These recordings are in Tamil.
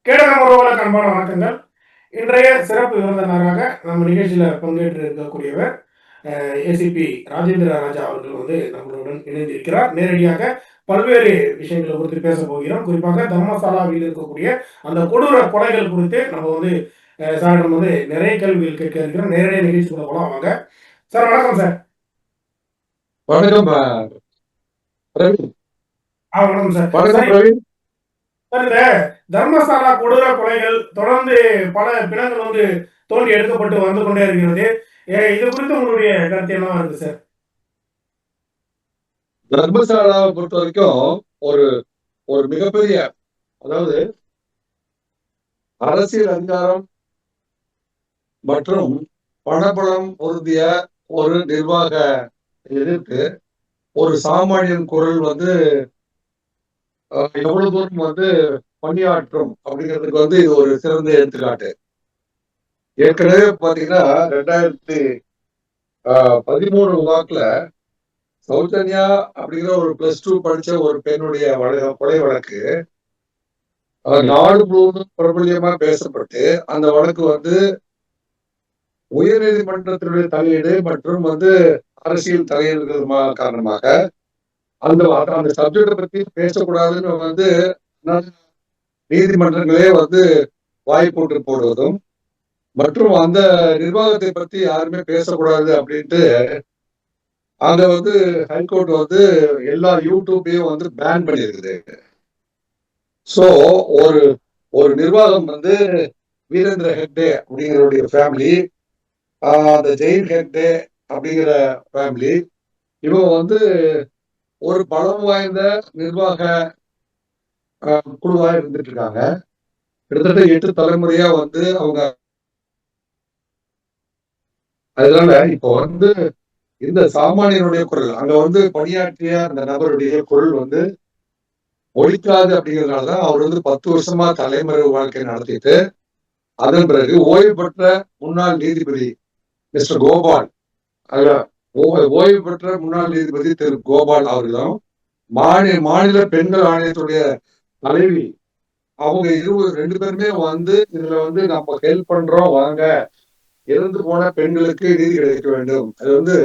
கேடகம் உறவுகளுக்கு அன்பான வணக்கங்கள். இன்றைய சிறப்பு விருந்தினராக நம்ம நிகழ்ச்சியில பங்கேற்று இருக்கக்கூடியவர் ஏசிபி ராஜேந்திர ராஜா அவர்கள் நம்மளுடன் இணைந்திருக்கிறார். நேரடியாக பல்வேறு விஷயங்களை குறித்து பேச போகிறோம். குறிப்பாக தர்மசாலாவில் இருக்கக்கூடிய அந்த கொடூர கொலைகள் குறித்து நம்ம சாரிடம் நிறைய கேள்விகள் கேட்க இருக்கிறோம். நேரடியாக நிகழ்ச்சிக்குள்ள போலாம் வாங்க. சார் வணக்கம் சார். வணக்கம் பிரவீன். வணக்கம் சார். வணக்கம் பிரவீன். இந்த தர்மசாலா கொடூர கொலைகள் தொடர்ந்து பல பிணங்கள் தோண்டி எடுக்கப்பட்டு வந்து கொண்டே இருக்கிறது. இது குறித்து உங்களுடைய கருத்து என்னவா இருக்கு சார்? தர்மசாலாவை பொறுத்த வரைக்கும் ஒரு ஒரு மிகப்பெரிய, அதாவது அரசியல் அதிகாரம் மற்றும் பணபலம் பொருந்திய ஒரு நிர்வாக எதிர்த்து ஒரு சாமானியன் குரல் எவ்வளவு தூரம் பணியாற்றும் அப்படிங்கிறதுக்கு இது ஒரு சிறந்த எடுத்துக்காட்டு. ஏற்கனவே பாத்தீங்கன்னா 2013 வாக்குல சௌஜன்யா அப்படிங்கிற ஒரு +2 படிச்ச ஒரு பெண்ணுடைய கொலை வழக்கு நாடு முழுவதும் பிரபல்யமா பேசப்பட்டு அந்த வழக்கு உயர் நீதிமன்றத்தினுடைய தலையீடு மற்றும் அரசியல் தலையீடுகள் காரணமாக அந்த சப்ஜெக்டை பத்தி பேசக்கூடாதுன்னு நீதிமன்றங்களே வாய் போட்டு போடுவதும் மற்றும் அந்த நிர்வாகத்தை பத்தி யாருமே பேசக்கூடாது அப்படின்ட்டு அங்க ஹைகோர்ட் எல்லா யூடியூபையும் பேன் பண்ணிருக்குது. சோ ஒரு நிர்வாகம் வீரேந்திர ஹெக்டே அப்படிங்கிறவுடைய ஃபேமிலி, அந்த ஜெயின் ஹெக்டே அப்படிங்கிற ஃபேமிலி, இவங்க ஒரு பலம் வாய்ந்த நிர்வாக குழுவா இருந்துட்டு இருக்காங்க. கிட்டத்தட்ட 8 தலைமுறையா அவங்க. அதனால இப்போ இந்த சாமானியனுடைய குரல், அங்க பணியாற்றிய அந்த நபருடைய குரல் ஒழிக்காது அப்படிங்கிறதுனாலதான் அவர் 10 வருஷமா தலைமறைவு வாழ்க்கை நடத்திட்டு அதன் பிறகு ஓய்வு பெற்ற முன்னாள் நீதிபதி மிஸ்டர் கோபால், ஓய்வு பெற்ற முன்னாள் நீதிபதி திரு கோபால் அவர்களும் மாநில பெண்கள் ஆணையத்துடைய தலைவி, அவங்க 2 பேருமே இதுல நம்ம ஹெல்ப் பண்றோம், வாங்க, இறந்து போன பெண்களுக்கு நீதி கிடைக்க வேண்டும். அது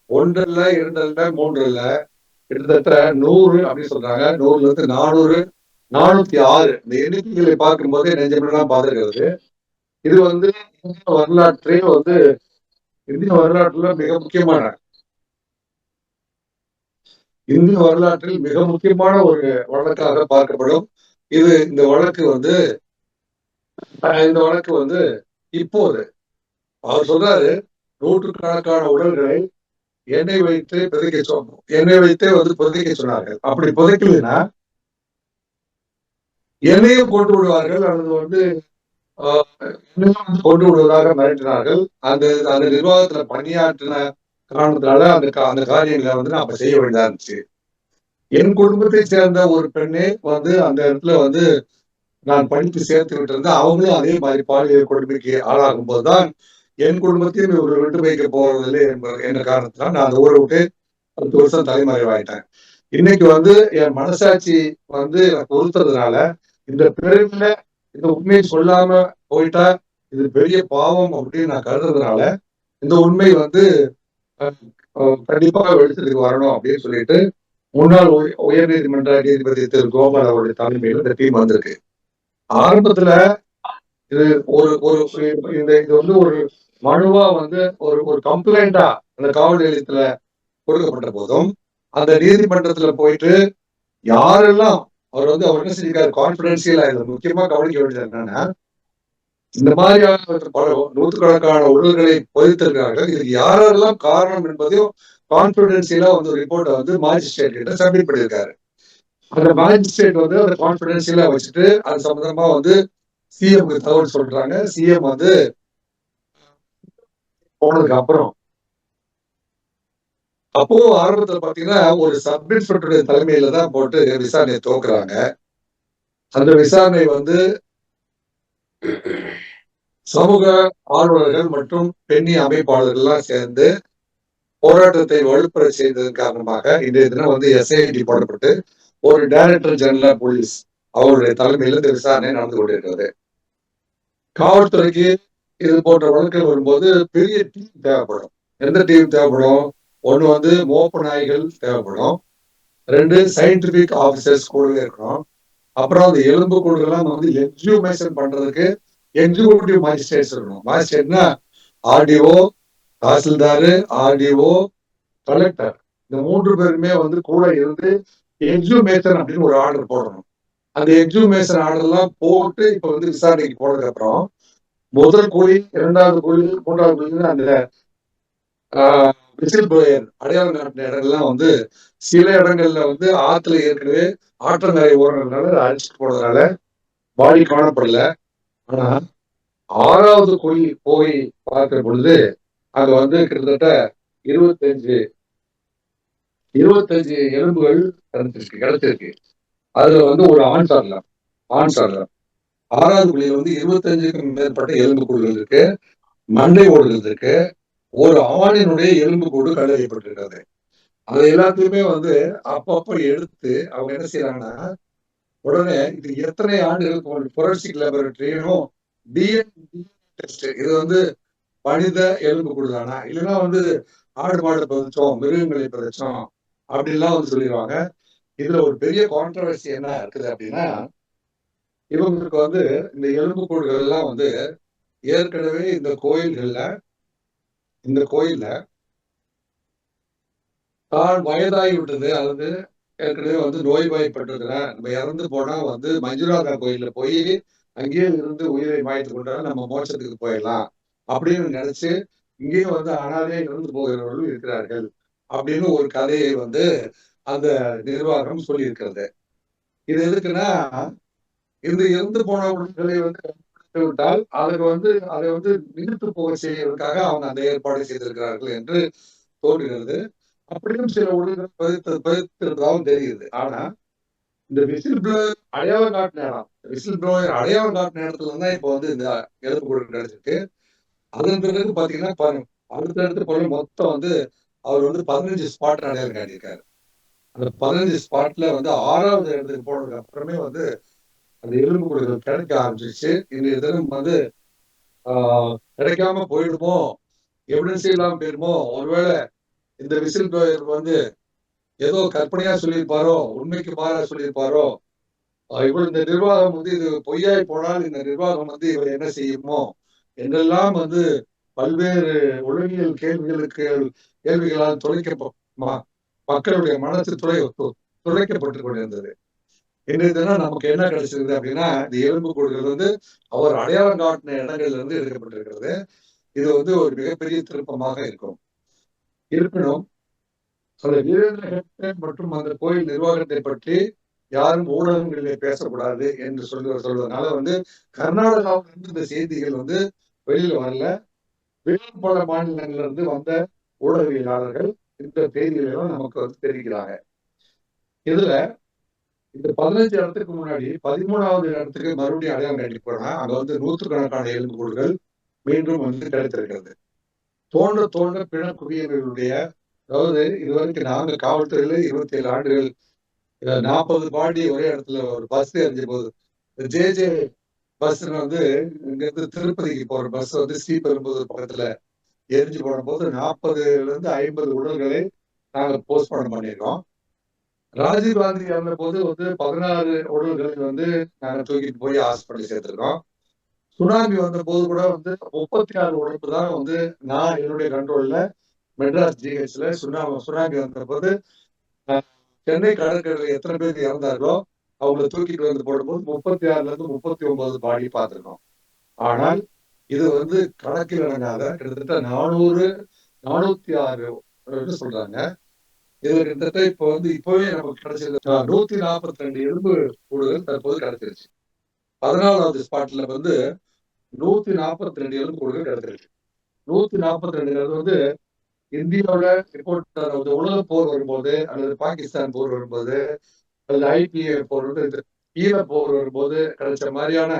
1 இல்ல 2 இல்ல 3 இல்ல, கிட்டத்தட்ட 100 அப்படின்னு சொல்றாங்க. 100ல இருந்து 400 406 இந்த எண்ணிக்கைகளை பார்க்கும் போதே நெஞ்சமெல்லாம் பாதுகாக்கிறது. இது இந்திய வரலாற்றுல மிக முக்கியமான, இந்திய வரலாற்றில் மிக முக்கியமான ஒரு வழக்காக பார்க்கப்படும். இந்த வழக்கு இப்போது அவர் சொல்றாரு, 100கணக்கான உடல்களை எண்ணெய் வைத்தே புதைக்க சொன்னார்கள். அப்படி புதைக்கலைன்னா எண்ணெயும் கொண்டு விடுவார்கள், அல்லது கொண்டு விடுவதாக மிரட்டினார்கள். அந்த நிர்வாகத்துல பணியாற்றின காரணத்தினால அந்த காரியங்களை நாம செய்ய வேண்டியதா இருந்துச்சு. என் குடும்பத்தை சேர்ந்த ஒரு பெண்ணே அந்த இடத்துல நான் படிப்பு சேர்த்து விட்டு இருந்தேன். அவங்களும் அதே மாதிரி பாலியல் கொடுமைக்கு ஆளாகும் போதுதான் என் குடும்பத்தையும் இவர்கள் விட்டு வைக்க போறதில்லை என்ற காரணத்தினால் நான் அந்த ஊரை விட்டு 10 வருஷம் தலைமறைவாயிட்டேன். இன்னைக்கு என் மனசாட்சி எனக்கு உறுத்துறதுனால, இந்த பிறவில இந்த உண்மையை சொல்லாம போயிட்டா இது பெரிய பாவம் அப்படின்னு நான் கருதுறதுனால, இந்த உண்மை கண்டிப்பா வெளிச்சத்துக்கு வரணும் அப்படின்னு சொல்லிட்டு முன்னாள் உயர் நீதிமன்ற நீதிபதி திரு கோபால் அவருடைய தலைமையில் இந்த டீம் வந்திருக்கு. ஆரம்பத்துல இது ஒரு மனுவா ஒரு கம்ப்ளைண்டா அந்த காவல் நிலையத்துல கொடுக்கப்பட்ட போதும், அந்த நீதிமன்றத்துல போயிட்டு யாரெல்லாம் அவர் அவர் என்ன செஞ்சிருக்காரு, கான்பிடென்சியலா முக்கியமா கவனிக்க வேண்டியது என்னன்னா, இந்த மாதிரியான பல 100கணக்கான உடல்களை புதைத்திருக்கிறார்கள், இதுக்கு யாரெல்லாம் காரணம் என்பதையும் கான்பிடென்சியலா ரிப்போர்ட்டை மாஜிஸ்ட்ரேட் கிட்ட சப்மிட் பண்ணியிருக்காரு. அந்த மாஜிஸ்ட்ரேட் அதை கான்பிடென்சியலா வச்சுட்டு அது சம்பந்தமா சிஎம்க்கு தகவல் சொல்றாங்க. சிஎம் போனதுக்கு அப்புறம் அப்போ ஆரம்பத்துல பாத்தீங்கன்னா ஒரு சப் இன்ஸ்பெக்டருடைய தலைமையில தான் போட்டு விசாரணையை துவக்குறாங்க. அந்த விசாரணை சமூக ஆர்வலர்கள் மற்றும் பெண்ணி அமைப்பாளர்கள் எல்லாம் சேர்ந்து போராட்டத்தை வலுப்பெற செய்ததன் காரணமாக இன்றைய தினம் எஸ்ஐடி போடப்பட்டு ஒரு டைரக்டர் ஜெனரல் போலீஸ் அவருடைய தலைமையில இந்த விசாரணை நடந்து கொண்டிருக்கிறது. காவல்துறைக்கு இது போன்ற வழக்குகள் வரும்போது பெரிய டீம் தேவைப்படும். எந்த டீம் தேவைப்படும்? ஒண்ணு வந்து மோப்ப நாய்கள் தேவைப்படும். 2 சயின்டிபிக் ஆபீசர்ஸ் கூடவே இருக்கணும். அப்புறம் அந்த எலும்பு கூடுகள்லாம் வந்து எக்ஸியூமேஷன் பண்றதுக்கு எக்ஸிக்யூட்டிவ் மாஜிஸ்ட்ரேட்ஸ் இருக்கணும். மாஜிஸ்ட்ரேட்னா ஆர்டிஓ, தாசில்தாரு, ஆர்டிஓ, கலெக்டர். இந்த 3 பேருமே வந்து கூட இருந்து எக்ஸியூமேஷன் அப்படின்னு ஒரு ஆர்டர் போடணும். அந்த எக்ஸியூமேஷன் ஆர்டர் எல்லாம் போட்டு இப்ப வந்து விசாரணைக்கு போனதுக்கு அப்புறம் முதல் குழி, 2வது குழி, 3வது குழி அந்த விசில் ப்ளோயர் அடையாளம் காட்டின இடங்கள்லாம் வந்து சில இடங்கள்ல வந்து ஆத்துல ஏற்கனவே ஆற்றங்கரை ஓரங்கள்னால அழிச்சிட்டு போனதுனால பாடி காணப்படல. ஆனா 6வது குழி போய் பார்க்கிற பொழுது அங்க வந்து கிட்டத்தட்ட 25 எலும்புகள் கிடைச்சிருக்கு. அதுல வந்து ஒரு ஆண் சாடலாம். 6வது குழியில வந்து 25க்கும் மேற்பட்ட எலும்பு கூடுகள் இருக்கு, மண்டை ஓடுகள் இருக்கு, ஒரு ஆணினுடைய எலும்பு கூடு கண்டறியப்பட்டிருக்கிறது. அது எல்லாத்தையுமே வந்து அப்பப்ப எடுத்து அவங்க என்ன செய்யறாங்கன்னா, உடனே இது எத்தனை ஆண்டுகள் ஃபோரன்சிக் லேபரட்டரியும் டிஎன்ஏ டெஸ்ட், இது வந்து மனித எலும்பு கூடு தானா, இல்லைன்னா வந்து ஆடு மாடு பதிச்சோம், மிருகங்களை பதிச்சோம் அப்படின்லாம் வந்து சொல்லிடுவாங்க. இதுல ஒரு பெரிய கான்ட்ரவர்சி என்ன இருக்குது அப்படின்னா, இவங்களுக்கு வந்து இந்த எலும்பு கூடுகள் எல்லாம் வந்து ஏற்கனவே இந்த கோயில்ல தான் வயதாகி விட்டது அல்லது ஏற்கனவே வந்து நோய்வாய்ப்பட்டிருக்கிறேன், நம்ம இறந்து போனா வந்து மஞ்சுநாதா கோயில்ல போய் அங்கேயே இருந்து உயிரை மாய்த்து கொண்டா நம்ம மோட்சத்துக்கு போயிடலாம் அப்படின்னு நினைச்சு இங்கேயே வந்து அனாதையா இறந்து போகிறவர்களும் இருக்கிறார்கள் அப்படின்னு ஒரு கதையை வந்து அந்த நிர்வாகம் சொல்லி இருக்கிறது. இது எதுக்குன்னா, இந்த இறந்து போன உடல்களை வந்து விட்டால் அதை வந்து நிறுத்து போக செய்வதற்காக அவங்க அந்த ஏற்பாடு செய்திருக்கிறார்கள் என்று தோன்றுகிறது. அப்படியும் சில உடல்கள் பதித்திருப்பதாகவும் தெரியுது. ஆனா இந்த விசில் ப்ளோயர் அடையாளம் காட்டின இடம், இடத்துல தான் இப்ப வந்து இந்த எலும்பு கூடு கிடைச்சிருக்கு. அதன் பிறகு பாத்தீங்கன்னா அடுத்தடுத்து போல மொத்தம் வந்து அவர் வந்து 15 ஸ்பாட் அடையாளம் காட்டியிருக்காரு. அந்த 15 ஸ்பாட்ல வந்து 6வது இடத்துக்கு போனதுக்கு அப்புறமே வந்து அந்த எலும்பு கூடுகள் கிடைக்க ஆரம்பிச்சிருச்சு. இன்றைய தினம் வந்து கிடைக்காம போயிடுமோ, எவிடன்ஸ் இல்லாம போயிடுமோ, ஒருவேளை இந்த விசில் ப்ளோயர் வந்து ஏதோ கற்பனையா சொல்லியிருப்பாரோ, உண்மைக்கு மாறா சொல்லியிருப்பாரோ, இவர் இந்த நிர்வாகம் வந்து இது பொய்யாய் போனால் இந்த நிர்வாகம் வந்து இவர் என்ன செய்யுமோ என்றெல்லாம் வந்து பல்வேறு உளவியல் கேள்விகளால் மக்களுடைய மனசு துளைக்கப்பட்டுக் கொண்டிருந்தது. இன்றைய தினம் நமக்கு என்ன கிடைச்சிருக்கு அப்படின்னா, இந்த எலும்பு கூடுகள் வந்து அவர் அடையாளம் காட்டின இடங்கள்ல இருந்து எடுக்கப்பட்டிருக்கிறது. இது வந்து ஒரு மிகப்பெரிய திருப்பமாக இருப்பினும் அந்த வீரேந்திர ஹெக்டே மற்றும் அந்த கோயில் நிர்வாகத்தை பற்றி யாரும் ஊடகங்களிலே பேசக்கூடாது என்று சொல்வதனால வந்து கர்நாடகாவிலிருந்து இந்த செய்திகள் வந்து வெளியில வரல. வேறு பல மாநிலங்கள்ல இருந்து வந்த ஊடகவியலாளர்கள் இந்த செய்திகளை எல்லாம் நமக்கு வந்து தெரிவிக்கிறாங்க. இதுல இந்த 15 இடத்துக்கு முன்னாடி 13வது இடத்துக்கு மறுபடியும் அடையாளம் காட்டி போனா அங்க வந்து நூற்றுக்கணக்கான எலும்பு கூடுகள் மீண்டும் வந்து கிடைத்திருக்கிறது. தோன்ற பிண குவியல்களுடைய, அதாவது இதுவரைக்கும் நாங்க காவல்துறையில 27 ஆண்டுகள் 40 பாடி ஒரே இடத்துல ஒரு பஸ் எரிஞ்ச போது, ஜே பஸ் வந்து இங்க இருந்து திருப்பதிக்கு போற பஸ் வந்து ஸ்ரீபெரும்புதூர் பக்கத்துல எரிஞ்சு போன போது 40ல இருந்து 50 உடல்களை நாங்க போஸ்ட்மார்ட்டம் பண்ணியிருக்கோம். ராஜீவ்காந்தி இறந்த போது வந்து 16 உடல்களை வந்து நாங்க தூக்கிட்டு போய் ஹாஸ்பிட்டல் சேர்த்திருக்கோம். சுனாமி வந்த போது கூட வந்து 36 உடம்பு தான் வந்து நான் என்னுடைய கண்ட்ரோல்ல மெட்ராஸ் ஜிஹெச்ல சுனாமி வந்த போது சென்னை கடற்கரையில் எத்தனை பேர் இறந்தார்களோ அவங்களை தூக்கிட்டு வந்து போடும்போது 36ல இருந்து 39 பாடி பார்த்திருக்கோம். ஆனால் இது வந்து கணக்கில் அடங்காத கிட்டத்தட்ட 406 சொல்றாங்க. இது கிட்டத்தட்ட இப்ப வந்து இப்பவே நமக்கு கிடைச்சது 142 எலும்பு கூடுதல் தற்போது கிடைச்சிருச்சு. 14வது ஸ்பாட்ல வந்து 142 எலும்பு கூடுதல் கிடைச்சிருச்சு. 142 வந்து இந்தியாவோட ரிப்போர்ட், அதாவது உலக போர் வரும்போது அல்லது பாகிஸ்தான் போர் வரும்போது அல்லது ஐபிஏ போர் வந்து ஈழ போர் வரும்போது கிடைச்ச மாதிரியான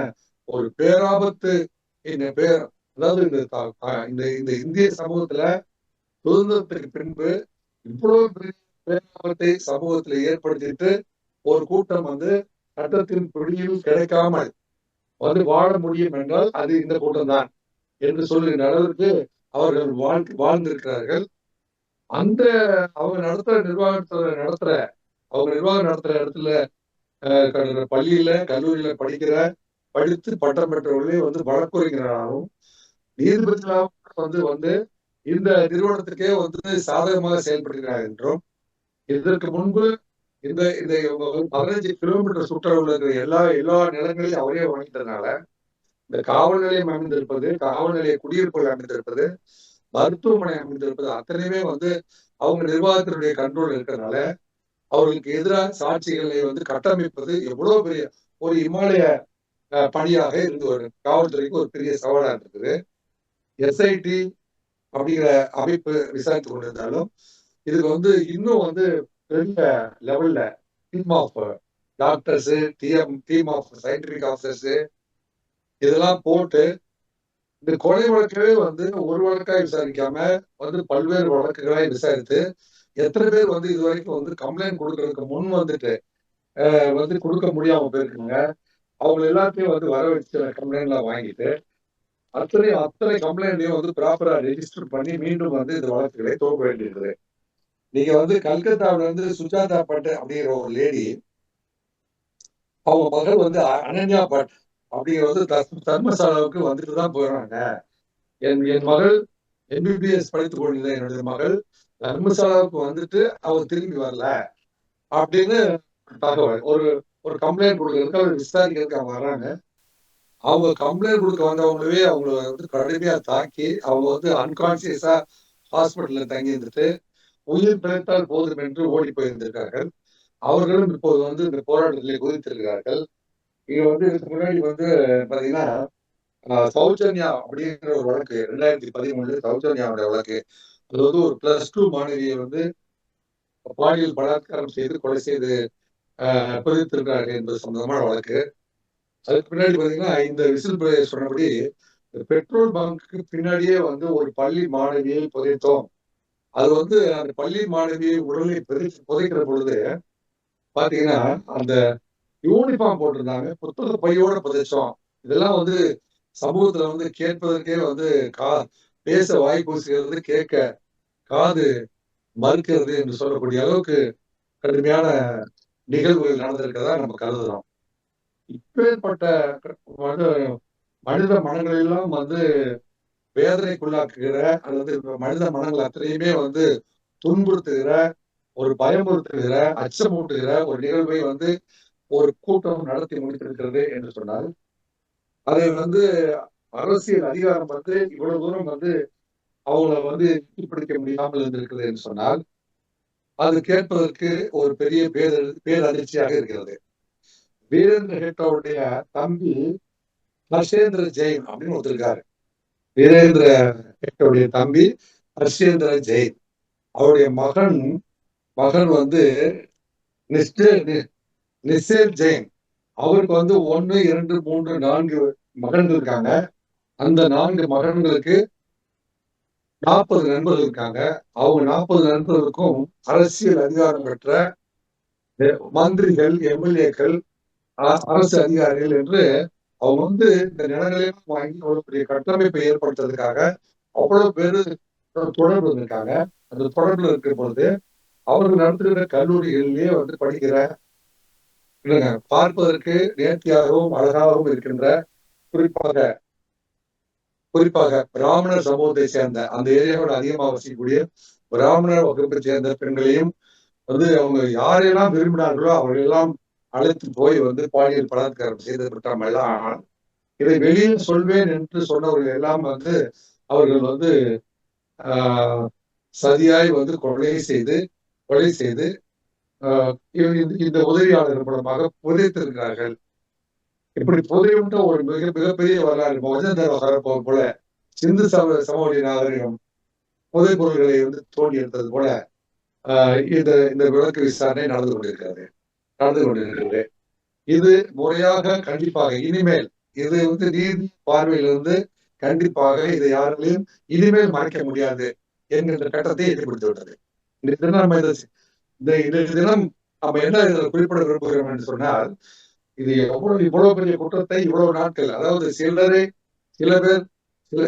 ஒரு பேராபத்து. அதாவது இந்த இந்திய சமூகத்துல சுதந்திரத்துக்கு பின்பு இவ்வளவு பேராபத்தை சமூகத்துல ஏற்படுத்திட்டு ஒரு கூட்டம் வந்து சட்டத்தின் பிடியில் கிடைக்காமல் வந்து வாழ முடியும் என்றால் அது இந்த கூட்டம் தான் என்று சொல்லுகின்ற அளவிற்கு அவர்கள் வாழ்ந்திருக்கிறார்கள். அந்த அவங்க நிர்வாகம் நடத்துற இடத்துல பள்ளியில கல்லூரியில படித்து பட்டம் பெற்றவர்களே வந்து வழக்குரைஞராகவும் நீதிபதிகளாகவும் வந்து இந்த நிறுவனத்துக்கே வந்து சாதகமாக செயல்படுகிறார் என்றும், இதற்கு முன்பு இந்த 15 கிலோமீட்டர் சுற்றளவுல இருக்கிற எல்லா நிலங்களையும் அவரே வாங்கிட்டதுனால இந்த காவல் நிலையம் அமைந்திருப்பது, காவல் நிலைய குடியிருப்புகள் அமைந்திருப்பது, மருத்துவமனை அமைந்திருப்பது அத்தனையுமே வந்து அவங்க நிர்வாகத்தினுடைய கண்ட்ரோல் இருக்கிறதுனால அவர்களுக்கு எதிராக சாட்சிகளை வந்து கட்டமைப்பது எவ்வளவு பெரிய ஒரு இமாலய பணியாக இருந்து வரும். காவல்துறைக்கு ஒரு பெரிய சவாலா இருக்குது. எஸ்ஐடி அப்படிங்கிற அமைப்பு விசாரித்து கொண்டிருந்தாலும் இதுக்கு வந்து இன்னும் வந்து பெரிய லெவல்ல team of doctors, team of scientific officers இதெல்லாம் போட்டு இந்த கொலை வழக்கவே வந்து ஒரு வழக்கா விசாரிக்காம வந்து பல்வேறு வழக்குகளை விசாரித்து எத்தனை பேர் வந்து இது வரைக்கும் வந்து கம்ப்ளைண்ட் கொடுக்கறதுக்கு முன் வந்துட்டு வந்து கொடுக்க முடியாம போயிருக்காங்க. அவங்க எல்லாத்தையும் வந்து வர வச்சு கம்ப்ளைண்ட் எல்லாம் வாங்கிட்டு அத்தனை கம்ப்ளைண்ட்டையும் வந்து ப்ராப்பரா ரெஜிஸ்டர் பண்ணி மீண்டும் வந்து இந்த வழக்குகளை துவக்க வேண்டியிருக்குது. நீங்க வந்து கல்கத்தாவில வந்து சுஜாதா பட் அப்படிங்கிற ஒரு லேடி, அவங்க மகள் வந்து அனன்யா பட் அப்படிங்கிற வந்து தர்மசாலாவுக்கு வந்துட்டு தான் போயிடுறாங்க. என் மகள் எம்பிபிஎஸ் படித்துக் கொண்டிருந்த என்னுடைய மகள் தர்மசாலாவுக்கு வந்துட்டு அவர் திரும்பி வரல அப்படின்னு தகவல். ஒரு கம்ப்ளைண்ட் கொடுக்கறதுக்கு அவர் விசாரிக்கிறதுக்கு அவங்க வர்றாங்க. அவங்க கம்ப்ளைண்ட் கொடுக்க வந்தவங்களவே அவங்கள வந்து கடுமையா தாக்கி அவங்க வந்து அன்கான்சியஸா ஹாஸ்பிட்டல்ல தங்கி இருந்துட்டு உயிர் பிழைத்தால் போதும் என்று ஓடி போயிருந்திருக்கார்கள். அவர்களும் இப்போது வந்து இந்த போராட்டத்திலே குதித்திருக்கிறார்கள். இங்க வந்து இதுக்கு முன்னாடி வந்து பாத்தீங்கன்னா சௌஜன்யா அப்படிங்கிற ஒரு வழக்கு 2013 சௌஜன்யாவுடைய வழக்கு. அது வந்து ஒரு +2 மாணவியை வந்து பாலியல் பலாத்காரம் செய்து கொலை செய்து புதைத்திருக்கிறார்கள் என்பது சம்பந்தமான வழக்கு. அதுக்கு பின்னாடி பாத்தீங்கன்னா இந்த விசில் புளோயர் சொன்னபடி பெட்ரோல் பங்க்கு பின்னாடியே வந்து ஒரு பள்ளி மாணவியை புதைத்தோம். அது வந்து அந்த பள்ளி மாணவியை உடலை புதைக்கிற பொழுது பாத்தீங்கன்னா அந்த யூனிஃபார்ம் போட்டிருந்தாங்க, புத்தக பையோட புதைச்சோம். இதெல்லாம் வந்து சமூகத்துல வந்து கேட்பதற்கே வந்து பேச வாய் கூசுகிறது, கேட்க காது மறுக்கிறது என்று சொல்லக்கூடிய அளவுக்கு கடுமையான நிகழ்வுகள் நடந்திருக்கிறதா நம்ம கருதுறோம். இப்பேற்பட்ட மனித மனங்கள் எல்லாம் வந்து வேதனைக்குள்ளாக்குகிற அல்லது மனித மனங்கள் அத்தனையுமே வந்து துன்புறுத்துகிற, ஒரு பயமுறுத்துகிற, அச்சமூட்டுகிற ஒரு நிகழ்வை வந்து ஒரு கூட்டம் நடத்தி முடித்திருக்கிறது என்று சொன்னால், அதை வந்து அரசியல் அதிகாரம் வந்து இவ்வளவு தூரம் வந்து அவங்கள வந்து பிடிக்க முடியாமல் இருந்திருக்கிறது என்று சொன்னால், அது கேட்பதற்கு ஒரு பெரிய பேரதிர்ச்சியாக இருக்கிறது. வீரேந்திர ஹெக்டோருடைய தம்பி ஹர்ஷேந்திர ஜெயின் அப்படின்னு ஒருத்தருக்காரு. வீரேந்திர ஹெக்டோருடைய தம்பி ஹர்ஷேந்திர ஜெயின், அவருடைய மகன் வந்து நிசேல் ஜெயின். அவருக்கு வந்து 1, 2, 3, 4 மகன்கள் இருக்காங்க. அந்த 4 மகன்களுக்கு 40 நண்பர்கள் இருக்காங்க. அவங்க 40 நண்பர்களுக்கும் அரசியல் அதிகாரம் பெற்ற மந்திரிகள், எம்எல்ஏக்கள், அரசு அதிகாரிகள் என்று அவங்க வந்து இந்த நிலங்களையும் வாங்கி அவ்வளவு பெரிய கட்டமைப்பை ஏற்படுத்துறதுக்காக அவ்வளவு பேரு தொடர்பு இருக்காங்க. அந்த தொடர்புல இருக்கிற பொழுது அவர்கள் நடத்துகிற கல்லூரிகளிலேயே வந்து படிக்கிற பார்ப்பதற்கு நேர்த்தியாகவும் அழகாகவும் இருக்கின்ற குறிப்பாக பிராமண சமூகத்தை சேர்ந்த அந்த ஏரியாவோட அதிகமாக வசிக்கக்கூடிய பிராமண வகுப்பை சேர்ந்த பெண்களையும் வந்து அவங்க யாரெல்லாம் விரும்பினார்களோ அவர்களெல்லாம் அழைத்து போய் வந்து பாலியல் பலாத்காரம் செய்து விட்டாமல் இதை வெளியில் சொல்வேன் என்று சொன்னவர்கள் எல்லாம் வந்து அவர்கள் வந்து சதியாய் வந்து கொலை செய்து இந்த உதவியாளர்கள் மூலமாக புதைத்திருக்கிறார்கள். இப்படி புதையுண்ட ஒரு மிகப்பெரிய வரலாறு மொஜந்தர போல சிந்து சமவெளி நாகரிகம் புதை பொருள்களை வந்து தோண்டி எடுத்தது போல இந்த விளக்கு விசாரணை நடந்து கொண்டிருக்கிறது. இது முறையாக கண்டிப்பாக இனிமேல் இது வந்து நீதி பார்வையிலிருந்து கண்டிப்பாக இதை யாராலையும் இனிமேல் மறைக்க முடியாது என்கின்ற கட்டத்தை ஏற்படுத்தி விட்டது. இந்த தினம் நம்ம என்ன இதில் குறிப்பிட விரும்புகிறோம் என்று சொன்னால், இது இவ்வளவு பெரிய குற்றத்தை இவ்வளவு நாட்கள், அதாவது சில பேர்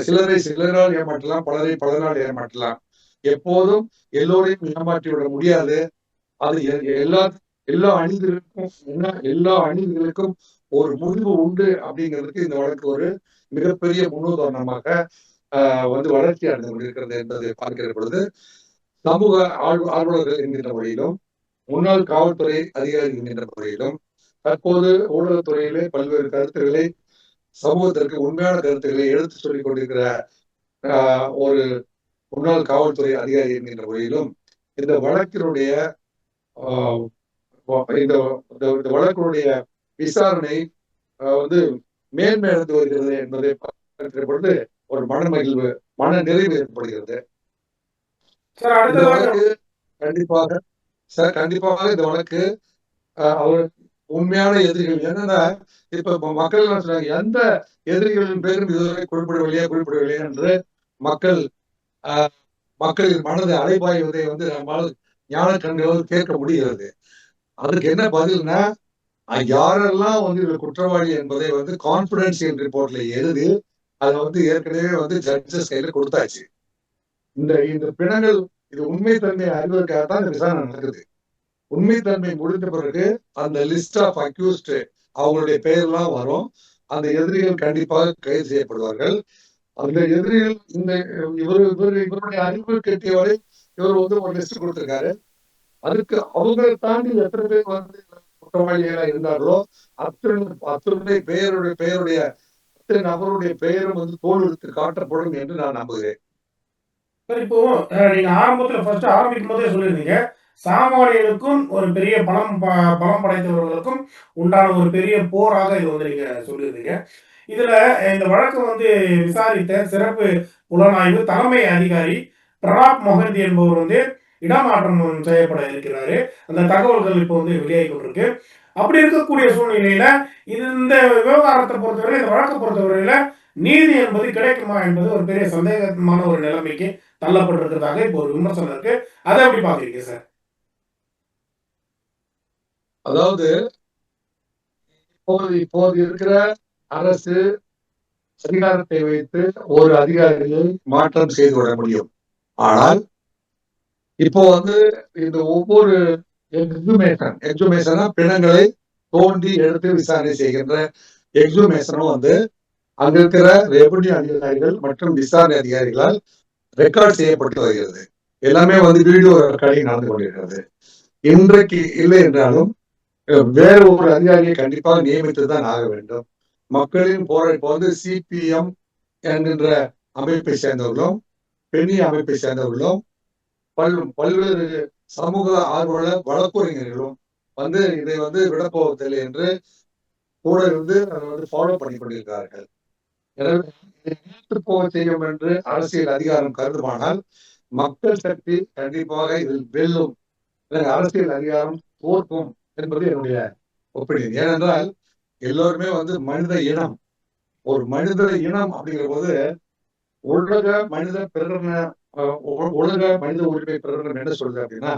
சிலரை சிலரால் ஏமாற்றலாம், பலரை பலரால் ஏமாற்றலாம். எப்போதும் எல்லோரையும் ஏமாற்றி விட முடியாது. அது எல்லா எல்லா அநீதிகளுக்கும் ஒரு முடிவு உண்டு அப்படிங்கிறதுக்கு இந்த வழக்கு ஒரு மிகப்பெரிய முன்னுதாரணமாக வளர்ச்சி அடைந்து கொண்டிருக்கிறது என்பதை பார்க்கிற பொழுது, சமூக ஆர்வலர்கள் என்கின்ற முறையிலும், முன்னாள் காவல்துறை அதிகாரி என்கின்ற முறையிலும், தற்போது ஊடகத்துறையிலே பல்வேறு கருத்துக்களை, சமூகத்திற்கு உண்மையான கருத்துக்களை எடுத்து சொல்லிக் கொண்டிருக்கிற ஒரு முன்னாள் காவல்துறை அதிகாரி என்கின்ற முறையிலும், இந்த வழக்கினுடைய இந்த வழக்கினுடைய விசாரணை மேன்மையடைந்து வருகிறது என்பதை பார்க்கிற பொழுது ஒரு மனமகிழ்வு, மன நிறைவு ஏற்படுகிறது. இந்த வழக்கு கண்டிப்பாக இந்த வழக்கு அவர் உண்மையான எதிரிகள் என்னன்னா, இப்ப மக்கள் என்ன சொன்னாங்க, எந்த எதிரிகளின் பேரும் இதுவரை குறிப்பிடவில்லையா என்று மக்களின் மனதை அலைபாய்வதை நம்மால் ஞான கண்களோடு கேட்க முடிகிறது. அதற்கு என்ன பதில்னா, யாரெல்லாம் இதுல குற்றவாளி என்பதை கான்பிடென்சியல் ரிப்போர்ட்ல எழுதி அதை ஏற்கனவே ஜட்ஜஸ் கையில கொடுத்தாச்சு. இந்த பிணங்கள் இது உண்மைத்தன்மை அறிவதற்காகத்தான் இந்த விசாரணை நடக்குது. உண்மைத்தன்மை முடிந்த பிறகு அந்த லிஸ்ட் ஆஃப் அக்யூஸ்ட் அவங்களுடைய பெயர்லாம் வரும். அந்த எதிரிகள் கண்டிப்பாக கைது செய்யப்படுவார்கள். அந்த எதிரிகள் இவருடைய அறிவு கட்டியவரை இவர் ஒரு லிஸ்ட் கொடுத்திருக்காரு. அதுக்கு அவங்களை தாண்டி எத்தனை பேர் குற்றவாளிகளா இருந்தார்களோ அத்தனை பெயருடைய அத்தனை நபருடைய பெயரும் தோல்வித்து காட்டப்படும் என்று நான் நம்புகிறேன். இப்போ நீங்க ஆரம்பிக்கும் போதே சொல்லியிருந்தீங்க, சாமானியனுக்கும் ஒரு பெரிய பலம் படைத்தவர்களுக்கும் உண்டான ஒரு பெரிய போராக இது நீங்க சொல்லியிருந்தீங்க. இதுல இந்த வழக்கு விசாரித்த சிறப்பு புலனாய்வு தலைமை அதிகாரி பிரணாப் முகர்ஜி என்பவர் இடமாற்றம் செய்யப்பட இருக்கிறாரு. அந்த தகவல்கள் இப்போ வெளியாகி கொண்டிருக்கு. அப்படி இருக்கக்கூடிய சூழ்நிலையில இந்த விவகாரத்தை பொறுத்தவரை, இந்த வழக்கை பொறுத்தவரையில நீதி என்பது கிடைக்குமா என்பது ஒரு பெரிய சந்தேகமான ஒரு நிலைமைக்கு தள்ளப்பட்டிருக்கிறதாக இப்போ ஒரு விமர்சனம் இருக்கு. அதை எப்படி பாக்குறீங்க சார்? அதாவது இப்போது இருக்கிற அரசு அதிகாரத்தை வைத்து ஒரு அதிகாரியை மாற்றம் செய்து விட முடியும். ஆனால் இப்போ இந்த ஒவ்வொரு எக்ஸுமேஷனா பிணங்களை தோண்டி எடுத்து விசாரணை செய்கின்ற எக்ஸுமேஷனும் அங்க இருக்கிற ரெவன்யூ அதிகாரிகள் மற்றும் விசாரணை அதிகாரிகளால் ரெக்கார்ட் செய்யப்பட்டு வருகிறது. எல்லாமே வீடியோ ரெக்கார்டிங் நடந்து கொண்டிருக்கிறது. இன்றைக்கு இல்லை என்றாலும் வேற ஒரு அதிகாரியை கண்டிப்பாக நியமித்துதான் ஆக வேண்டும். மக்களின் போராட்ட சிபிஎம் என்கின்ற அமைப்பை சேர்ந்தவர்களும், பெண்ணி அமைப்பை சேர்ந்தவர்களும், பல்வேறு சமூக ஆர்வலர் வழக்குரைஞர்களும் இதை விடப்போவதில்லை என்று கூட அதை ஃபாலோ பண்ணி கொண்டிருக்கிறார்கள். எனவே இதை போக செய்யும் என்று அரசியல் அதிகாரம் கருதுமானால் மக்கள் சக்தி கண்டிப்பாக இதில் வெல்லும், அரசியல் அதிகாரம் தோற்கும் என்பது என்னுடைய ஒப்பீனியன். ஏனென்றால் எல்லோருமே மனித இனம், ஒரு மனித இனம் அப்படிங்கிற போது உலக மனித உரிமை பிரகடனம் என்ன சொல்லுது அப்படின்னா,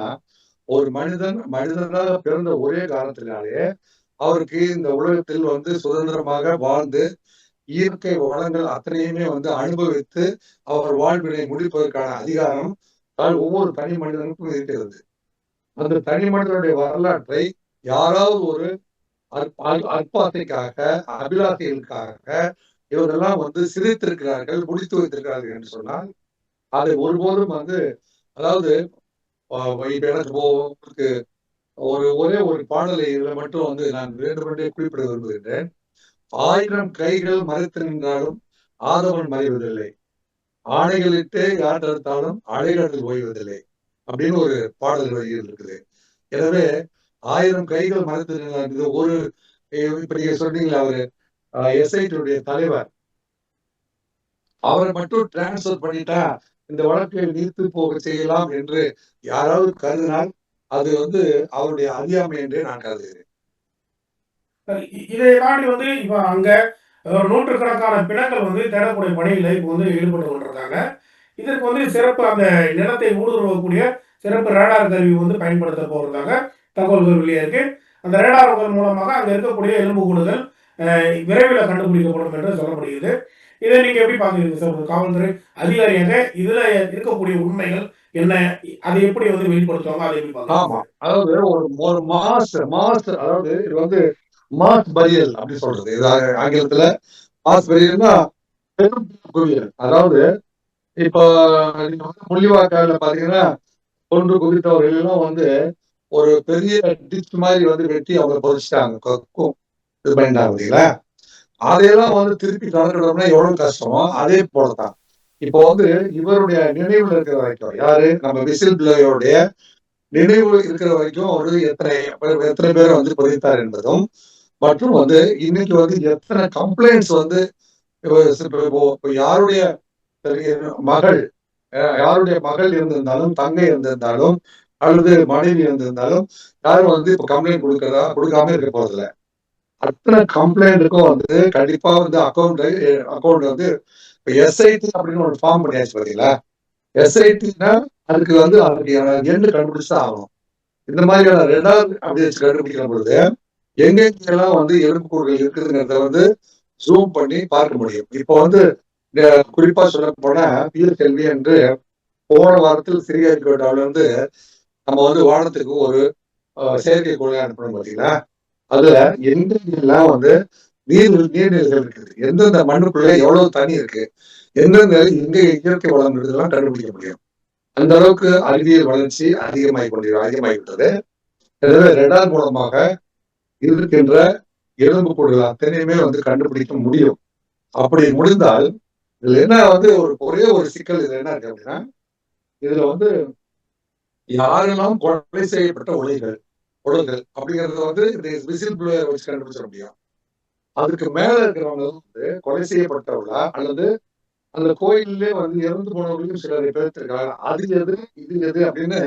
ஒரு மனிதனாக பிறந்த ஒரே காரணத்தினாலே அவருக்கு இந்த உலகத்தில் சுதந்திரமாக வாழ்ந்து இயற்கை வளங்கள் அத்தனையுமே அனுபவித்து அவர் வாழ்வினை முடிப்பதற்கான அதிகாரம் ஒவ்வொரு தனி மனிதனுக்கும் இருக்கிறது. அந்த தனி மனிதனுடைய வரலாற்றை யாராவது ஒரு அற்பாசைக்காக, அபிலாசைகளுக்காக இவரெல்லாம் சிதைத்திருக்கிறார்கள், முடித்து வைத்திருக்கிறார்கள் என்று சொன்னால் அதை ஒருபோதும் அதாவது எனக்கு ஒரே ஒரு பாடலை இதுல மட்டும் நான் வேண்டுமென்றே குறிப்பிட விரும்புகின்றேன். 1000 கைகள் மறைத்து நின்றாலும் ஆதவன் மறைவதில்லை, ஆணைகளிட்டு யார் தடுத்தாலும் அலைகடல் ஓய்வதில்லை அப்படின்னு ஒரு பாடல் வரிகள் இருக்குது. எனவே 1000 கைகள் மறைத்து நின்றால் ஒரு இப்ப நீங்க சொன்னீங்களா, அவரு எஸ்ஐடியுடைய தலைவர், அவரை மட்டும் டிரான்ஸ்பர் பண்ணிட்டா இந்த வழக்கை நீர்த்து போக செய்யலாம் என்று யாராவது கருதினால் அது அவருடைய அறியாமை என்றே நான் கருதுகிறேன். இதை தாண்டி இப்ப அங்க நூற்றுக்கணக்கான பிணங்கள் தேடக்கூடிய பணியில இப்ப ஈடுபட்டு கொண்டிருக்காங்க. இதற்கு சிறப்பு அந்த நிலத்தை ஊடுருவக்கூடிய சிறப்பு ரேடார் கருவி பயன்படுத்த போறதாக தகவல்கள் வெளியே இருக்கு. அந்த ரேடார்கள் மூலமாக அங்க இருக்கக்கூடிய எலும்புக்கூடுகள் விரைவில் கண்டுபிடிக்கப்படும் என்று சொல்லப்படுகிறது. இதை நீங்க எப்படி பாக்குறீங்க சார்? ஒரு காவல்துறை அதிகாரியாக இதுல இருக்கக்கூடிய உண்மைகள் என்ன? அதை எப்படி வந்து வெளிப்படுத்துவாங்க? அதை எப்படி பாக்குறீங்க ஆமா. சார்? அதாவது ஒரு மாஸ் மாஸ் அதாவது இது வந்து மாஸ் பரியல் அப்படி சொல்றது. இது ஆங்கிலத்துல மாஸ் பரியல்னா பெரும் குவியல். அதாவது இப்போ நீங்க வந்து முள்ளிவாய்க்கால்ல பாத்தீங்கன்னா கொன்று குவித்தவர்கள் எல்லாம் வந்து ஒரு பெரிய டிச் மாதிரி வந்து வெட்டி அவங்க பொதிச்சிட்டாங்க. இது பண்ணிட்டாங்க பார்த்தீங்களா? அதையெல்லாம் வந்து திருப்பி கணக்கிடணும்னா எவ்வளவு கஷ்டமோ அதே போலதான். இப்போ வந்து இவருடைய நினைவுல இருக்கிற வரைக்கும் யாரு நம்ம விசில் பிளேயருடைய நினைவு இருக்கிற வரைக்கும் அவரு எத்தனை பேரை வந்து பதித்தார் என்பதும் மற்றும் வந்து இன்னைக்கு வந்து எத்தனை கம்ப்ளைண்ட்ஸ் வந்து இப்போ யாருடைய மகள் யாருடைய மகள் இருந்திருந்தாலும் தங்கை இருந்திருந்தாலும் அல்லது மனைவி இருந்திருந்தாலும் யாரும் வந்து இப்ப கம்ப்ளைண்ட் கொடுக்காம இருக்க போறதில்ல. அத்தனை கம்ப்ளைண்ட்டுக்கும் வந்து கண்டிப்பா வந்து அக்கௌண்ட் வந்து இப்ப எஸ்ஐடி அப்படின்னு ஒரு ஃபார்ம் பண்ணியாச்சு பாத்தீங்களா? எஸ்ஐடினா அதுக்கு வந்து அதுக்கு எண்டு கண்டுபிடிச்சுதான் ஆகணும். இந்த மாதிரியான ரெண்டாவது அப்படி வச்சு கண்டுபிடிக்கிற பொழுது எங்கெங்கெல்லாம் வந்து எலும்புக்கூடுகள் இருக்குதுங்கிறத வந்து ஜூம் பண்ணி பார்க்க முடியும். இப்போ வந்து குறிப்பா சொல்ல போனா பீர்கல்வி என்று போன வாரத்தில் சிறியரிக்கோட்டாவில இருந்து நம்ம வந்து வானத்துக்கு ஒரு செயற்கைக்கோளை அனுப்பணும் பாத்தீங்களா? அதுல எங்கெங்கெல்லாம் வந்து நீர்நிலைகள் இருக்குது, எந்தெந்த மண்ணுக்குள்ள எவ்வளவு தண்ணி இருக்கு, எந்தெந்த எங்க இயற்கை வளம் இருக்குதெல்லாம் கண்டுபிடிக்க முடியும். அந்த அளவுக்கு அறிவியல் வளர்ச்சி அதிகமாகிவிட்டது. எனவே ரெடார் மூலமாக இருக்கின்ற எலும்புக்கூடுகள் அத்தனையுமே வந்து கண்டுபிடிக்க முடியும். அப்படி முடிந்தால் இதுல என்ன வந்து ஒரே ஒரு சிக்கல் இதுல என்ன இருக்கு அப்படின்னா, இதுல வந்து யாரெல்லாம் கொலை செய்யப்பட்ட உடல்கள் அப்படிங்கறத வந்து இந்த விசில் ப்ளோயர் வச்சு கண்டுபிடிச்சிட முடியும். அதுக்கு மேல இருக்கிறவங்க வந்து கொலை செய்யப்பட்டவர்களா அல்லது அந்த கோயிலே வந்து இறந்து போனவர்களும் சிலரை பேர்த்திருக்காங்க. அது எது இது எது அப்படின்னு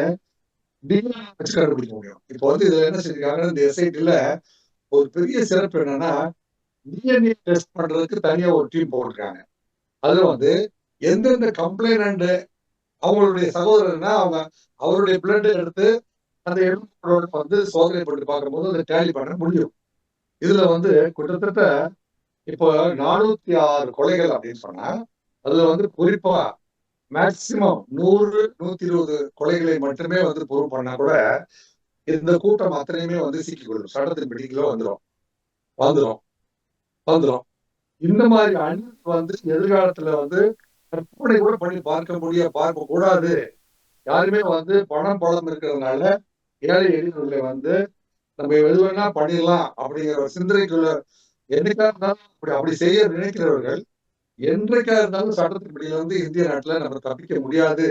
டிஎன்ஏ வச்சு கண்டுபிடிக்க முடியும். இப்போ வந்து இதுல என்ன செஞ்சிருக்காங்க, இந்த எஸ்ஐடில ஒரு பெரிய சிறப்பு என்னன்னா டிஎன்ஏ டெஸ்ட் பண்றதுக்கு தனியா ஒரு டீம் போட்டிருக்காங்க. அதுல வந்து எந்தெந்த கம்ப்ளைண்ட் அவங்களுடைய சகோதரர்னா அவருடைய பிளட் எடுத்து அந்த எலும்புகளோட வந்து சோதனை போட்டு பார்க்கும்போது அதை டேலி பண்ண முடியும். இதுல வந்து கிட்டத்தட்ட இப்போ 406 கொலைகள் அப்படின்னு சொன்னா அதுல வந்து குறிப்பா மேக்சிமம் 100-120 கொலைகளை மட்டுமே வந்து ப்ரூவ் பண்ணா கூட இந்த கூட்டம் அத்தனையுமே வந்து சிக்கிக்கொள்ளும், சட்டத்தின் பிடிக்கல வந்துடும். இந்த மாதிரி அணி வந்து எதிர்காலத்துல வந்து கற்பனை கூட பண்ணி பார்க்க கூடாது. யாருமே வந்து பணம் இருக்கிறதுனால ஏழை எளியவர்களை வந்து நம்ம எது வேணா பண்ணிடலாம் அப்படிங்கிற ஒரு சிந்தனைக்குள்ள என்னைக்கா இருந்தாலும் அப்படி செய்ய நினைக்கிறவர்கள் என்றைக்கா இருந்தாலும் சட்டத்தின் பிடியில வந்து இந்திய நாட்டுல நம்ம தப்பிக்க முடியாது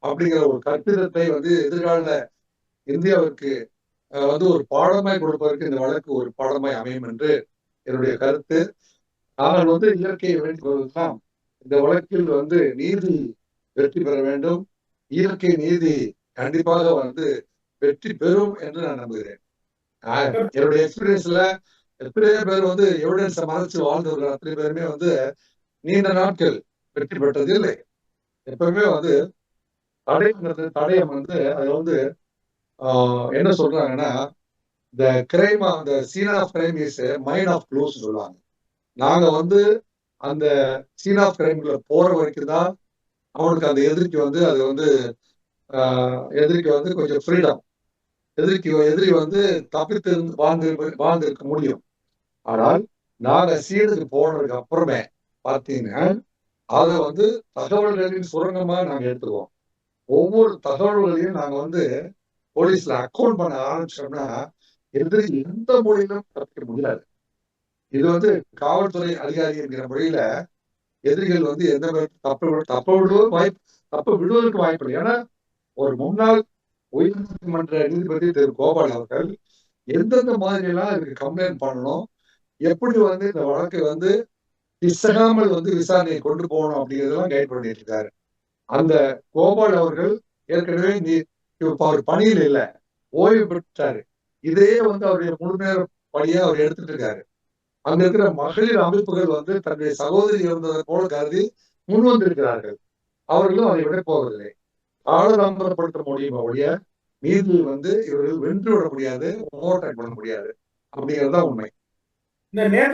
அப்படிங்கிற ஒரு கற்பிதத்தை வந்து எதிர்கால இந்தியாவுக்கு வந்து ஒரு பாடமாய் கொடுப்பதற்கு இந்த வழக்கு ஒரு பாடமாய் அமையும் என்று என்னுடைய கருத்து. ஆனால் வந்து இயற்கையை வேண்டியதுதான் இந்த வழக்கில் வந்து நீதி வெற்றி பெற வேண்டும். இயற்கை நீதி கண்டிப்பாக வந்து வெற்றி பெறும் என்று நான் நம்புகிறேன். என்னுடைய எக்ஸ்பீரியன்ஸ்ல எத்தனையோ பேர் வந்து எவிடன்ஸை மறைச்சு வாழ்ந்தவர்கள் அத்தனை பேருமே வந்து நீண்ட நாட்கள் வெற்றி பெற்றது இல்லை. எப்பவுமே வந்து தடயம் வந்து அது வந்து என்ன சொல்றாங்கன்னா இந்த கிரைம் அந்த scene of crime is mind of clues சொல்லுவாங்க. நாங்க வந்து அந்த சீன் ஆஃப் கிரைம்ல போற வரைக்கும் தான் அவனுக்கு அந்த எதிரிக்கு வந்து அது வந்து எதிரிக்கு வந்து கொஞ்சம் ஃப்ரீடம், எதிரி வந்து தப்பித்து வாழ்ந்திருக்க முடியும். ஆனால் நாங்க சீனுக்கு போனதுக்கு அப்புறமே பார்த்தீங்கன்னா அதை வந்து தகவல்களின் சுரங்கமா நாங்க எடுத்துக்குவோம். ஒவ்வொரு தகவல்களையும் நாங்க வந்து போலீஸ்ல அக்கௌண்ட் பண்ண ஆரம்பிச்சோம்னா எதிரி எந்த மொழியிலும் தப்பிக்க முடியாது. இது வந்து காவல்துறை அதிகாரி என்கிற முறையில எதிரிகள் வந்து எந்த தப்ப விடுவதற்கு வாய்ப்பு இல்லை. ஏன்னா ஒரு முன்னாள் உயர்நீதிமன்ற நீதிபதி திரு கோபால் அவர்கள் எந்தெந்த மாதிரி எல்லாம் இதுக்கு கம்ப்ளைண்ட் பண்ணணும், எப்படி வந்து இந்த வழக்கை வந்து பிசகாமல் வந்து விசாரணையை கொண்டு போகணும் அப்படிங்கிறதெல்லாம் கைட் பண்ணிட்டு இருக்காரு. அந்த கோபால் அவர்கள் ஏற்கனவே அவர் பணியில் இல்லை, ஓய்வு பெற்றாரு. இதையே வந்து அவருடைய முழு நேர பணியா அவர் எடுத்துட்டு இருக்காரு. அங்க இருக்கிற மகளிர் அமைப்புகள் வந்து தன்னுடைய சகோதரி இருந்ததை போல கருதி முன் வந்திருக்கிறார்கள். அவர்களும் அதை விட போவதில்லை. காலதாமதப்படுத்த முடியுமா ஒழிய மீது வந்து இவர்கள் வென்று விட முடியாது, ஓவர்டேக் பண்ண முடியாது அப்படிங்கிறது தான் உண்மை. இந்த நேதாஜி